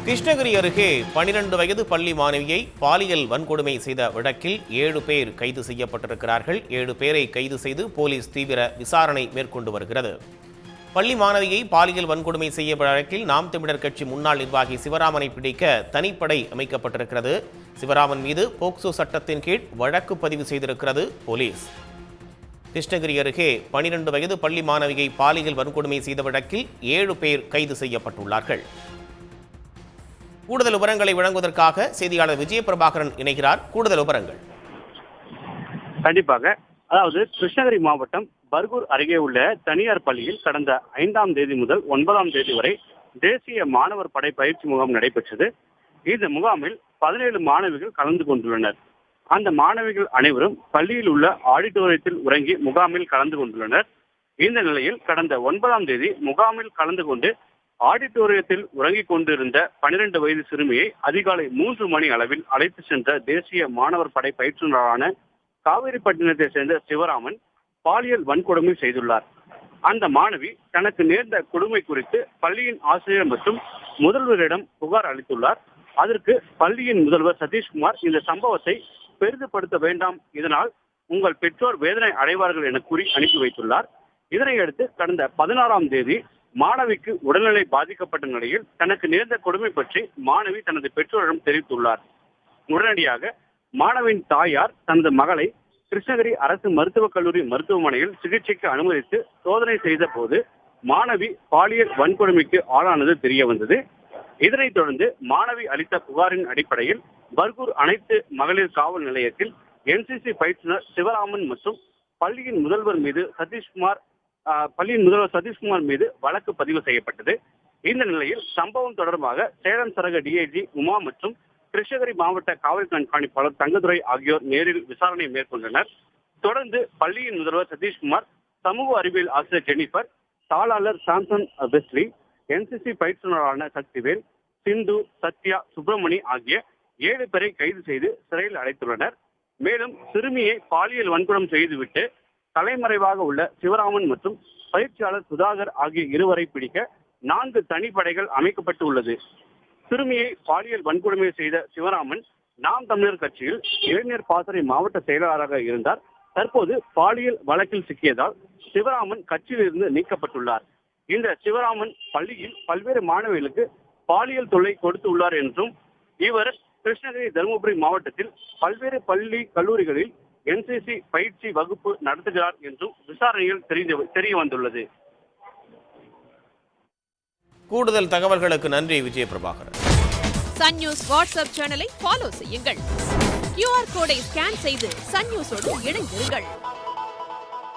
கிருஷ்ணகிரி அருகே 12 வயது பள்ளி மாணவியை பாலியல் வன்கொடுமை செய்த வழக்கில் 7 பேர் கைது செய்யப்பட்டிருக்கிறார்கள். 7 பேரை கைது செய்து போலீஸ் தீவிர விசாரணை மேற்கொண்டு வருகிறது. பள்ளி மாணவியை பாலியல் வன்கொடுமை செய்ய வழக்கில் நாம் தமிழர் கட்சி முன்னாள் நிர்வாகி சிவராமனை பிடிக்க தனிப்படை அமைக்கப்பட்டிருக்கிறது. சிவராமன் மீது போக்சோ சட்டத்தின் கீழ் வழக்கு பதிவு செய்திருக்கிறது போலீஸ். கிருஷ்ணகிரி அருகே 12 வயது பள்ளி மாணவியை பாலியல் வன்கொடுமை செய்த வழக்கில் 7 பேர் கைது செய்யப்பட்டுள்ளார்கள். கூடுதல் விவரங்களை வழங்குவதற்காக செய்தியாளர் விஜயபிரபாகரன் இணைகிறார். கூடுதல் விவரங்கள். கண்டிப்பாக. அதாவது கிருஷ்ணகிரி மாவட்டம் பர்கூர் அருகே உள்ள தனியார் பள்ளியில் கடந்த 5ஆம் தேதி முதல் 9ஆம் தேதி வரை தேசிய மாணவர் படை பயிற்சி முகாம் நடைபெற்றது. இந்த முகாமில் 17 மாணவிகள் கலந்து கொண்டுள்ளனர். அந்த மாணவிகள் அனைவரும் பள்ளியில் உள்ள ஆடிட்டோரியத்தில் உறங்கி முகாமில் கலந்து கொண்டுள்ளனர். இந்த நிலையில் கடந்த 9ஆம் தேதி முகாமில் கலந்து கொண்டு ஆடிட்டோரியத்தில் உறங்கிக் கொண்டிருந்த 12 வயது சிறுமியை அதிகாலை 3 மணி அளவில் அழைத்து சென்ற தேசிய மாணவர் படை பயிற்றுநரான காவேரிப்பட்டினத்தை சேர்ந்த சிவராமன் பாலியல் வன்கொடுமை செய்துள்ளார். அந்த மாணவி தனக்கு நேர்ந்த கொடுமை குறித்து பள்ளியின் ஆசிரியர் மற்றும் முதல்வரிடம் புகார் அளித்துள்ளார். அதற்கு பள்ளியின் முதல்வர் சதீஷ்குமார் இந்த சம்பவத்தை பெரிதுபடுத்த வேண்டாம், இதனால் உங்கள் பெற்றோர் வேதனை அடைவார்கள் என கூறி அனுப்பி வைத்துள்ளார். இதனையடுத்து கடந்த 16ஆம் தேதி மாணவிக்கு உடல்நிலை பாதிக்கப்பட்ட நிலையில் தனக்கு நேர்ந்த கொடுமை பற்றி மாணவி தனது பெற்றோரிடம் தெரிவித்துள்ளார். உடனடியாக மாணவியின் தாயார் தனது மகளை கிருஷ்ணகிரி அரசு மருத்துவக் கல்லூரி மருத்துவமனையில் சிகிச்சைக்கு அனுமதித்து சோதனை செய்த போது மாணவி பாலியல் வன்கொடுமைக்கு ஆளானது தெரிய வந்தது. இதனைத் தொடர்ந்து மாணவி அளித்த புகாரின் அடிப்படையில் பர்கூர் அனைத்து மகளிர் காவல் நிலையத்தில் NCC பயிற்றுனர் சிவராமன் மற்றும் பள்ளியின் முதல்வர் சதீஷ்குமார் மீது வழக்கு பதிவு செய்யப்பட்டது. இந்த நிலையில் சம்பவம் தொடர்பாக சேலம் சரக DIG உமா மற்றும் கிருஷ்ணகிரி மாவட்ட காவல் கண்காணிப்பாளர் தங்கதுரை ஆகியோர் நேரில் விசாரணை மேற்கொண்டனர். தொடர்ந்து பள்ளியின் முதல்வர் சதீஷ்குமார், சமூக அறிவியல் ஆசிரியர் ஜெனிஃபர், தாளாளர் சாம்சன் வெஸ்லி, NCC பயிற்றுநரான சக்திவேல், சிந்து, சத்யா, சுப்பிரமணி ஆகிய 7 பேரை கைது செய்து சிறையில் அடைத்துள்ளனர். மேலும் சிறுமியை பாலியல் வன்கொடுமை செய்துவிட்டு தலைமறைவாக உள்ள சிவராமன் மற்றும் பயிற்சியாளர் சுதாகர் ஆகிய 2 பேரை பிடிக்க 4 தனிப்படைகள் அமைக்கப்பட்டு உள்ளது. சிறுமியை பாலியல் வன்கொடுமை செய்த சிவராமன் நாம் தமிழர் கட்சியில் இளைஞர் பாசறை மாவட்ட செயலாளராக இருந்தார். தற்போது பாலியல் வழக்கில் சிக்கியதால் சிவராமன் கட்சியிலிருந்து நீக்கப்பட்டுள்ளார். இந்த சிவராமன் பள்ளியில் பல்வேறு மாணவிகளுக்கு பாலியல் தொல்லை கொடுத்து உள்ளார் என்றும் இவர் கிருஷ்ணகிரி தருமபுரி மாவட்டத்தில் பல்வேறு பள்ளி கல்லூரிகளில் NCC பயிற்சி வகுப்பு நடத்துகிறார் என்றும் விசாரணையில் தெரிய வந்துள்ளது. கூடுதல் தகவல்களுக்கு நன்றி விஜயபிரபாகரன். சன் நியூஸ் வாட்ஸ்அப் சேனலை ஃபாலோ செய்யுங்கள். QR கோடை ஸ்கேன் செய்து சன் நியூஸோடு இணைந்திருங்கள்.